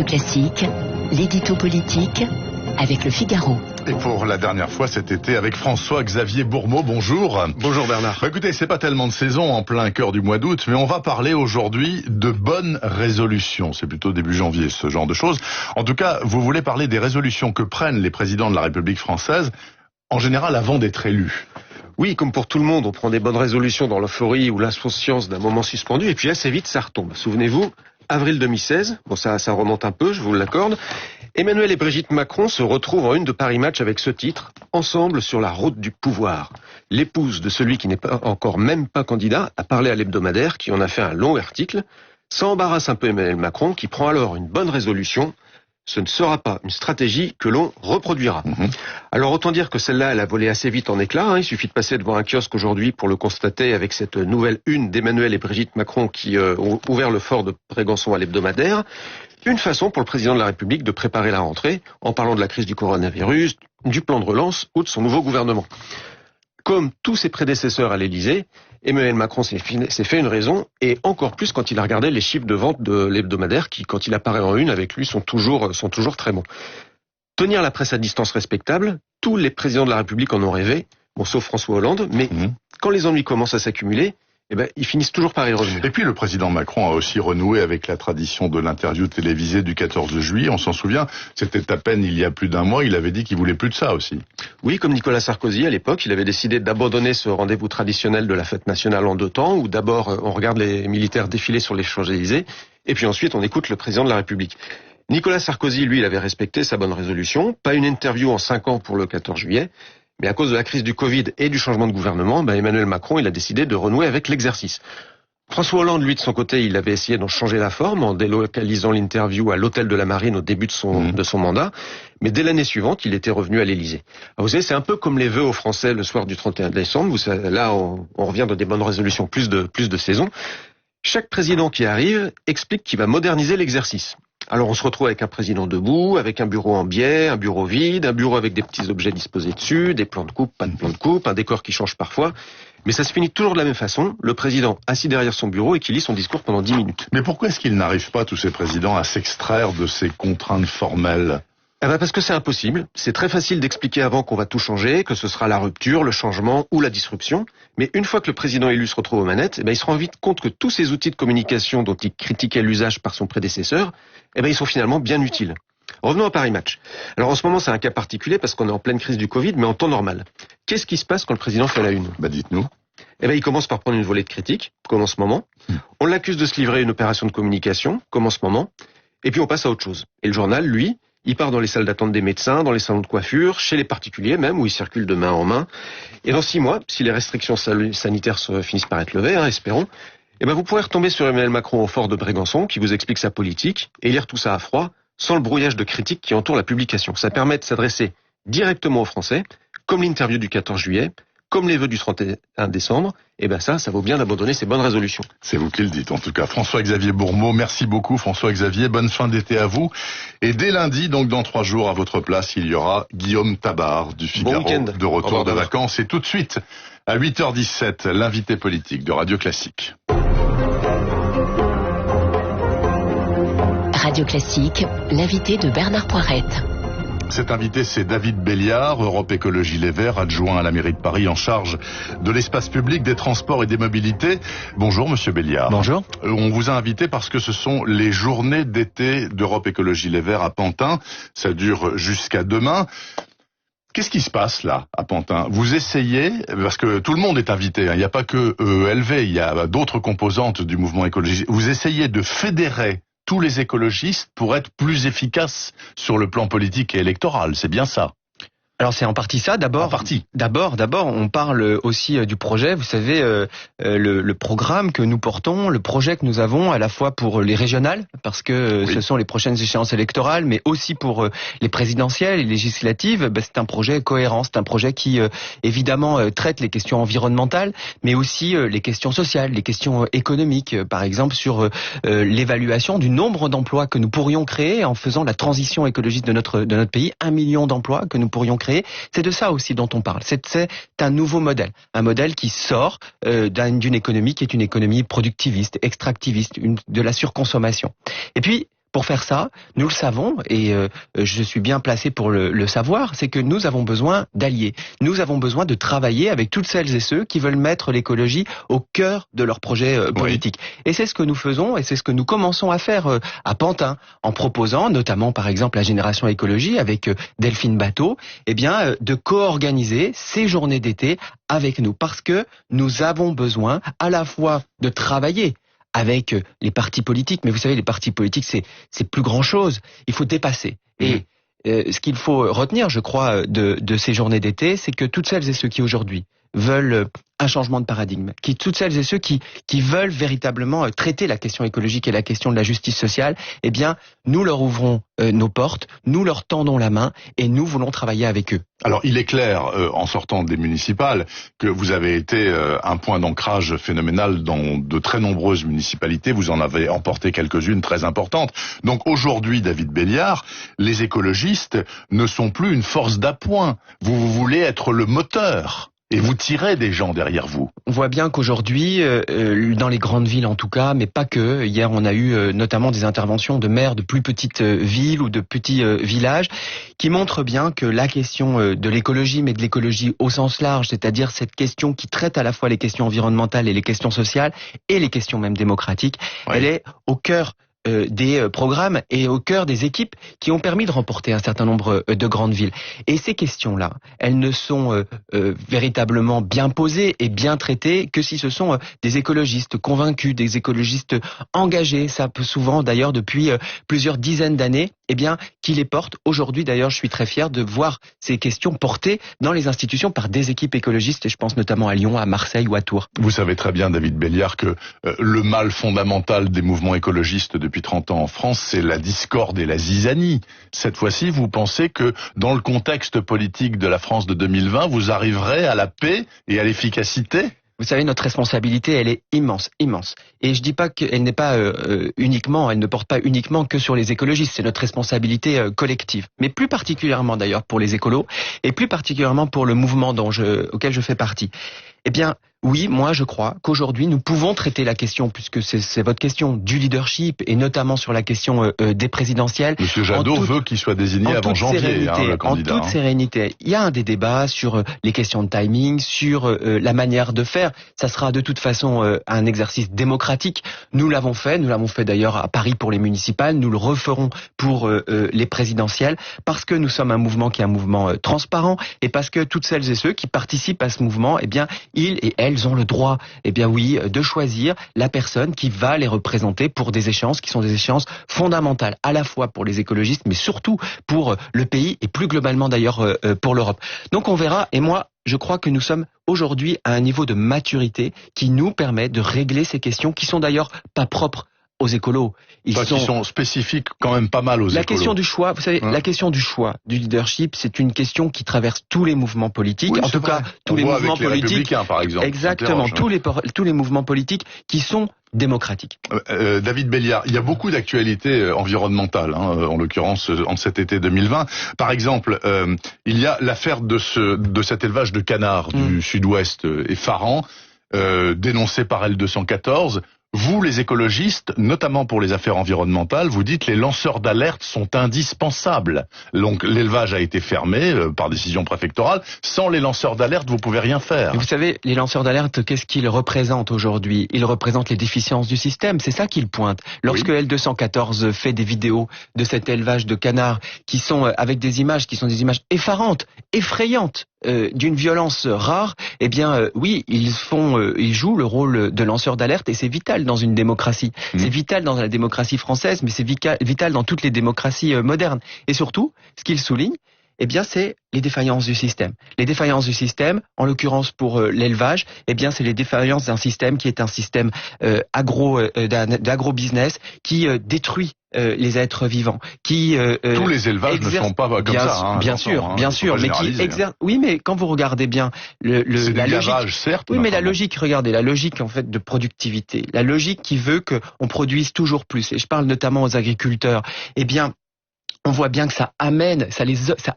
Classique, l'édito politique avec Le Figaro. Et pour la dernière fois cet été avec François-Xavier Bourmeau, bonjour. Bonjour Bernard. Écoutez, c'est pas tellement de saison en plein cœur du mois d'août, mais on va parler aujourd'hui de bonnes résolutions. C'est plutôt début janvier, ce genre de choses. En tout cas, vous voulez parler des résolutions que prennent les présidents de la République française, en général avant d'être élus. Oui, comme pour tout le monde, on prend des bonnes résolutions dans l'euphorie ou l'insouciance d'un moment suspendu, et puis assez vite ça retombe. Souvenez-vous, avril 2016, bon ça remonte un peu, je vous l'accorde, Emmanuel et Brigitte Macron se retrouvent en une de Paris Match avec ce titre, Ensemble sur la route du pouvoir. L'épouse de celui qui n'est pas encore même pas candidat a parlé à l'hebdomadaire qui en a fait un long article. Ça embarrasse un peu Emmanuel Macron qui prend alors une bonne résolution. Ce ne sera pas une stratégie que l'on reproduira. Alors autant dire que celle-là, elle a volé assez vite en éclats. Il suffit de passer devant un kiosque aujourd'hui pour le constater avec cette nouvelle une d'Emmanuel et Brigitte Macron qui ont ouvert le fort de Brégançon à l'hebdomadaire. Une façon pour le président de la République de préparer la rentrée en parlant de la crise du coronavirus, du plan de relance ou de son nouveau gouvernement. Comme tous ses prédécesseurs à l'Élysée, Emmanuel Macron s'est fait une raison, et encore plus quand il a regardé les chiffres de vente de l'hebdomadaire qui, quand il apparaît en une avec lui, sont toujours très bons. Tenir la presse à distance respectable, tous les présidents de la République en ont rêvé, bon, sauf François Hollande, mais quand les ennuis commencent à s'accumuler, ils finissent toujours par y revenir. Et puis le président Macron a aussi renoué avec la tradition de l'interview télévisée du 14 juillet. On s'en souvient, c'était à peine il y a plus d'un mois, il avait dit qu'il voulait plus de ça aussi. Oui, comme Nicolas Sarkozy à l'époque, il avait décidé d'abandonner ce rendez-vous traditionnel de la fête nationale en deux temps, où d'abord on regarde les militaires défiler sur les Champs-Élysées, et puis ensuite on écoute le président de la République. Nicolas Sarkozy, lui, il avait respecté sa bonne résolution, pas une interview en 5 ans pour le 14 juillet, mais à cause de la crise du Covid et du changement de gouvernement, Emmanuel Macron, il a décidé de renouer avec l'exercice. François Hollande, lui, de son côté, il avait essayé d'en changer la forme en délocalisant l'interview à l'hôtel de la Marine au début de son mandat. Mais dès l'année suivante, il était revenu à l'Élysée. Alors, vous savez, c'est un peu comme les vœux aux Français le soir du 31 décembre. Là, on revient de des bonnes résolutions, plus de saison. Chaque président qui arrive explique qu'il va moderniser l'exercice. Alors on se retrouve avec un président debout, avec un bureau en biais, un bureau vide, un bureau avec des petits objets disposés dessus, des plans de coupe, pas de plans de coupe, un décor qui change parfois. Mais ça se finit toujours de la même façon, le président assis derrière son bureau et qui lit son discours pendant 10 minutes. Mais pourquoi est-ce qu'ils n'arrivent pas, tous ces présidents, à s'extraire de ces contraintes formelles ? Parce que c'est impossible. C'est très facile d'expliquer avant qu'on va tout changer, que ce sera la rupture, le changement ou la disruption. Mais une fois que le président élu se retrouve aux manettes, il se rend vite compte que tous ces outils de communication dont il critiquait l'usage par son prédécesseur, ils sont finalement bien utiles. Revenons à Paris Match. Alors en ce moment, c'est un cas particulier parce qu'on est en pleine crise du Covid, mais en temps normal. Qu'est-ce qui se passe quand le président fait la une ? Dites-nous. Il commence par prendre une volée de critiques, comme en ce moment. On l'accuse de se livrer à une opération de communication, comme en ce moment. Et puis on passe à autre chose. Et le journal, lui, il part dans les salles d'attente des médecins, dans les salons de coiffure, chez les particuliers même, où il circule de main en main. Et dans 6 mois, si les restrictions sanitaires finissent par être levées, espérons, vous pourrez retomber sur Emmanuel Macron au fort de Brégançon, qui vous explique sa politique, et lire tout ça à froid, sans le brouillage de critiques qui entoure la publication. Ça permet de s'adresser directement aux Français, comme l'interview du 14 juillet, comme les vœux du 31 décembre, ça vaut bien d'abandonner ces bonnes résolutions. C'est vous qui le dites, en tout cas. François-Xavier Bourmeau, merci beaucoup François-Xavier, bonne fin d'été à vous. Et dès lundi, donc dans 3 jours, à votre place, il y aura Guillaume Tabar du Figaro, de retour de vacances. Et tout de suite, à 8h17, l'invité politique de Radio Classique. Radio Classique, l'invité de Bernard Poirette. Cet invité, c'est David Béliard, Europe Écologie Les Verts, adjoint à la mairie de Paris en charge de l'espace public, des transports et des mobilités. Bonjour Monsieur Béliard. Bonjour. On vous a invité parce que ce sont les journées d'été d'Europe Écologie Les Verts à Pantin. Ça dure jusqu'à demain. Qu'est-ce qui se passe là, à Pantin ? Vous essayez, parce que tout le monde est invité, il n'y a pas que EELV, il y a d'autres composantes du mouvement écologiste. Vous essayez de fédérer tous les écologistes pour être plus efficaces sur le plan politique et électoral, c'est bien ça ? Alors c'est en partie ça. D'abord, on parle aussi du projet. Vous savez, le programme que nous portons, le projet que nous avons à la fois pour les régionales, parce que ce sont les prochaines échéances électorales, mais aussi pour les présidentielles et législatives. C'est un projet cohérent. C'est un projet qui évidemment traite les questions environnementales, mais aussi les questions sociales, les questions économiques. Par exemple, sur l'évaluation du nombre d'emplois que nous pourrions créer en faisant la transition écologique de notre pays. 1 million d'emplois que nous pourrions créer. C'est de ça aussi dont on parle. C'est un nouveau modèle. Un modèle qui sort d'une économie qui est une économie productiviste, extractiviste, de la surconsommation. Et puis, Pour faire ça, nous le savons, et je suis bien placé pour le savoir, c'est que nous avons besoin d'alliés. Nous avons besoin de travailler avec toutes celles et ceux qui veulent mettre l'écologie au cœur de leur projet politique. Oui. Et c'est ce que nous faisons, et c'est ce que nous commençons à faire à Pantin, en proposant, notamment par exemple la Génération Écologie avec Delphine Batho, eh bien de co-organiser ces journées d'été avec nous, parce que nous avons besoin à la fois de travailler avec les partis politiques, mais vous savez, les partis politiques, c'est plus grand chose. Il faut dépasser. Et ce qu'il faut retenir, je crois, de ces journées d'été, c'est que toutes celles et ceux qui aujourd'hui veulent un changement de paradigme, toutes celles et ceux qui veulent véritablement traiter la question écologique et la question de la justice sociale, eh bien, nous leur ouvrons nos portes, nous leur tendons la main et nous voulons travailler avec eux. Alors, il est clair, en sortant des municipales, que vous avez été un point d'ancrage phénoménal dans de très nombreuses municipalités. Vous en avez emporté quelques-unes très importantes. Donc aujourd'hui, David Béliard, les écologistes ne sont plus une force d'appoint. Vous voulez être le moteur. Et vous tirez des gens derrière vous. On voit bien qu'aujourd'hui, dans les grandes villes en tout cas, mais pas que, hier on a eu notamment des interventions de maires de plus petites villes ou de petits villages qui montrent bien que la question de l'écologie, mais de l'écologie au sens large, c'est-à-dire cette question qui traite à la fois les questions environnementales et les questions sociales et les questions même démocratiques, oui. Elle est au cœur des programmes et au cœur des équipes qui ont permis de remporter un certain nombre de grandes villes. Et ces questions-là, elles ne sont véritablement bien posées et bien traitées que si ce sont des écologistes convaincus, des écologistes engagés, ça peut souvent d'ailleurs depuis plusieurs dizaines d'années, eh bien, qui les portent. Aujourd'hui d'ailleurs, je suis très fier de voir ces questions portées dans les institutions par des équipes écologistes, et je pense notamment à Lyon, à Marseille ou à Tours. Vous savez très bien, David Béliard, que le mal fondamental des mouvements écologistes depuis 30 ans en France, c'est la discorde et la zizanie. Cette fois-ci, vous pensez que dans le contexte politique de la France de 2020, vous arriverez à la paix et à l'efficacité ? Vous savez, notre responsabilité, elle est immense, immense. Et je dis pas qu'elle n'est pas uniquement, elle ne porte pas uniquement que sur les écologistes. C'est notre responsabilité collective. Mais plus particulièrement d'ailleurs pour les écolos, et plus particulièrement pour le mouvement auquel je fais partie. Eh bien, oui, moi je crois qu'aujourd'hui nous pouvons traiter la question, puisque c'est votre question, du leadership et notamment sur la question des présidentielles. Monsieur Jadot veut qu'il soit désigné avant janvier, le candidat. En toute sérénité. Il y a des débats sur les questions de timing, sur la manière de faire. Ça sera de toute façon un exercice démocratique. Nous l'avons fait d'ailleurs à Paris pour les municipales, nous le referons pour les présidentielles, parce que nous sommes un mouvement qui est un mouvement transparent, et parce que toutes celles et ceux qui participent à ce mouvement, eh bien, ils et elles ont le droit, eh bien oui, de choisir la personne qui va les représenter pour des échéances qui sont des échéances fondamentales, à la fois pour les écologistes, mais surtout pour le pays et plus globalement d'ailleurs pour l'Europe. Donc on verra, et moi, je crois que nous sommes aujourd'hui à un niveau de maturité qui nous permet de régler ces questions qui sont d'ailleurs pas propres aux écolos. Qui sont spécifiques quand même pas mal aux écolos. La question du choix, vous savez, la question du choix, du leadership, c'est une question qui traverse tous les mouvements politiques. Oui, en tout cas, tous les mouvements politiques. Les républicains, par exemple. Exactement, tous les mouvements politiques qui sont démocratiques. David Béliard, il y a beaucoup d'actualités environnementales, en l'occurrence en cet été 2020. Par exemple, il y a l'affaire de cet élevage de canards du sud-ouest effarant, dénoncé par L214. Vous, les écologistes, notamment pour les affaires environnementales, vous dites que les lanceurs d'alerte sont indispensables. Donc l'élevage a été fermé par décision préfectorale. Sans les lanceurs d'alerte, vous pouvez rien faire. Vous savez, les lanceurs d'alerte, qu'est-ce qu'ils représentent aujourd'hui ? Ils représentent les déficiences du système. C'est ça qu'ils pointent. Lorsque L214 fait des vidéos de cet élevage de canards qui sont avec des images qui sont des images effarantes, effrayantes, d'une violence rare, eh bien oui, ils jouent le rôle de lanceurs d'alerte, et c'est vital dans une démocratie. C'est vital dans la démocratie française, mais c'est vital dans toutes les démocraties modernes. Et surtout, ce qu'ils soulignent, eh bien, c'est les défaillances du système. Les défaillances du système, en l'occurrence pour l'élevage, eh bien, c'est les défaillances d'un système qui est un système d'agro-business qui détruit les êtres vivants, qui tous les élevages ne sont pas comme ça. Bien sûr, mais qui exercent. Oui, mais quand vous regardez bien la logique, certes. Oui, mais la logique, regardez, la logique en fait de productivité, la logique qui veut que on produise toujours plus. Et je parle notamment aux agriculteurs. Eh bien, on voit bien que ça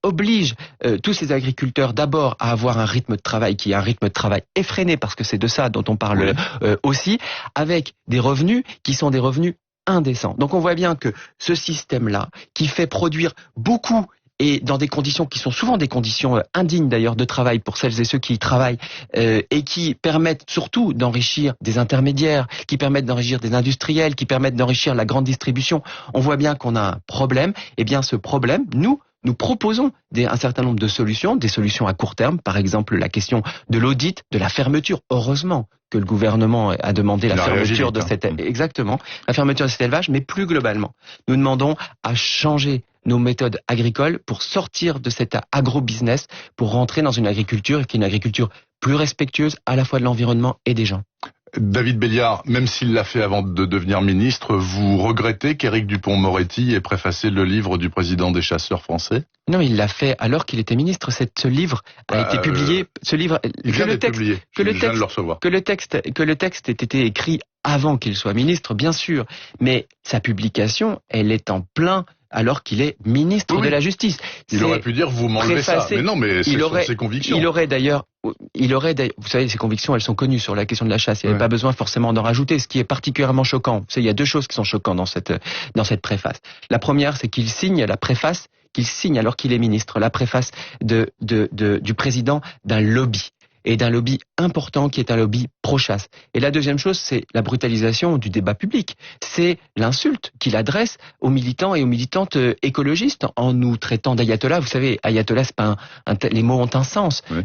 oblige tous ces agriculteurs d'abord à avoir un rythme de travail qui est un rythme de travail effréné, parce que c'est de ça dont on parle aussi, avec des revenus qui sont des revenus indécent. Donc on voit bien que ce système-là, qui fait produire beaucoup et dans des conditions qui sont souvent des conditions indignes d'ailleurs de travail pour celles et ceux qui y travaillent, et qui permettent surtout d'enrichir des intermédiaires, qui permettent d'enrichir des industriels, qui permettent d'enrichir la grande distribution, on voit bien qu'on a un problème. Eh bien ce problème, nous proposons un certain nombre de solutions, des solutions à court terme, par exemple la question de l'audit, de la fermeture. Heureusement que le gouvernement a demandé la fermeture de exactement, la fermeture de cet élevage, mais plus globalement, nous demandons à changer nos méthodes agricoles pour sortir de cet agro-business, pour rentrer dans une agriculture qui est une agriculture plus respectueuse à la fois de l'environnement et des gens. David Béliard, même s'il l'a fait avant de devenir ministre, vous regrettez qu'Éric Dupond-Moretti ait préfacé le livre du président des chasseurs français? Non, il l'a fait alors qu'il était ministre. Ce livre a été publié. Ce livre, que le texte ait été écrit avant qu'il soit ministre, bien sûr. Mais sa publication, elle est en plein alors qu'il est ministre de la Justice. Il aurait pu dire vous m'enlevez ça. Mais non, mais c'est ses convictions. Il aurait d'ailleurs, vous savez, ses convictions, elles sont connues sur la question de la chasse. Il n'y avait pas besoin forcément d'en rajouter. Ce qui est particulièrement choquant, il y a deux choses qui sont choquantes dans cette préface. La première, c'est qu'il signe la préface, alors qu'il est ministre, la préface du président d'un lobby. Et d'un lobby important qui est un lobby pro-chasse. Et la deuxième chose, c'est la brutalisation du débat public. C'est l'insulte qu'il adresse aux militants et aux militantes écologistes en nous traitant d'ayatollah. Vous savez, ayatollah, c'est pas les mots ont un sens. Oui.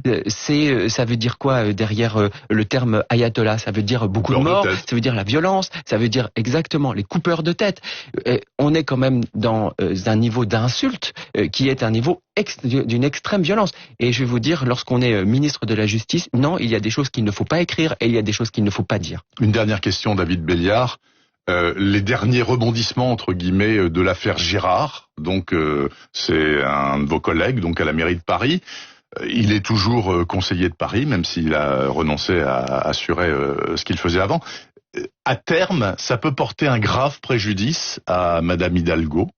Ça veut dire quoi derrière le terme ayatollah? Ça veut dire beaucoup de morts, ça veut dire la violence, ça veut dire exactement les coupeurs de tête. On est quand même dans un niveau d'insulte qui est un niveau d'une extrême violence. Et je vais vous dire, lorsqu'on est ministre de la Justice, non, il y a des choses qu'il ne faut pas écrire et il y a des choses qu'il ne faut pas dire. Une dernière question, David Béliard. Les derniers rebondissements, entre guillemets, de l'affaire Girard. Donc, c'est un de vos collègues, donc à la mairie de Paris. Il est toujours conseiller de Paris, même s'il a renoncé à assurer ce qu'il faisait avant. À terme, ça peut porter un grave préjudice à Madame Hidalgo,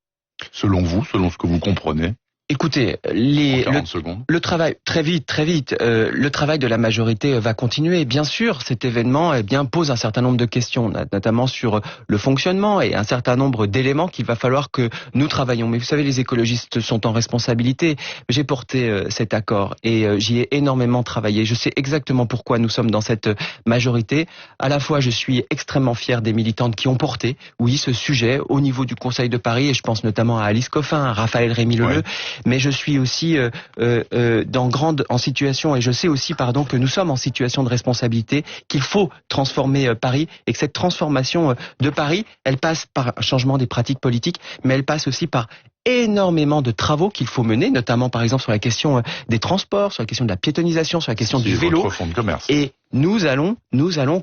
selon vous, selon ce que vous comprenez? Écoutez, le travail, très vite, le travail de la majorité va continuer. Bien sûr, cet événement pose un certain nombre de questions, notamment sur le fonctionnement et un certain nombre d'éléments qu'il va falloir que nous travaillions. Mais vous savez, les écologistes sont en responsabilité. J'ai porté cet accord et j'y ai énormément travaillé. Je sais exactement pourquoi nous sommes dans cette majorité. À la fois, je suis extrêmement fier des militantes qui ont porté, oui, ce sujet au niveau du Conseil de Paris, et je pense notamment à Alice Coffin, à Raphaël Rémy-Leleu. Ouais. Mais je suis aussi en situation, et je sais aussi, que nous sommes en situation de responsabilité, qu'il faut transformer Paris, et que cette transformation de Paris, elle passe par un changement des pratiques politiques, mais elle passe aussi par énormément de travaux qu'il faut mener, notamment par exemple sur la question des transports, sur la question de la piétonisation, sur la question du vélo. Fonds de commerce. Et nous allons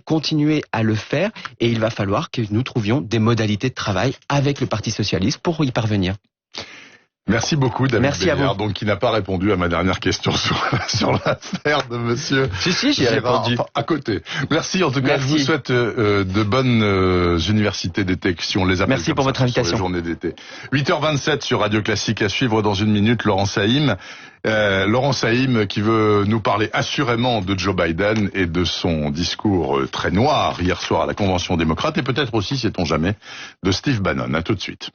continuer à le faire, et il va falloir que nous trouvions des modalités de travail avec le Parti socialiste pour y parvenir. Merci beaucoup, David Béliard, donc qui n'a pas répondu à ma dernière question sur l'affaire de monsieur. Si, j'y ai répondu. À côté. Merci, en tout cas, je vous souhaite de bonnes universités d'été, si on les appelle. Merci pour votre invitation. Sur les journées d'été. 8h27 sur Radio Classique, à suivre dans une minute, Laurent Saïm. Laurent Saïm qui veut nous parler assurément de Joe Biden et de son discours très noir hier soir à la Convention démocrate, et peut-être aussi, sait-on jamais, de Steve Bannon. À tout de suite.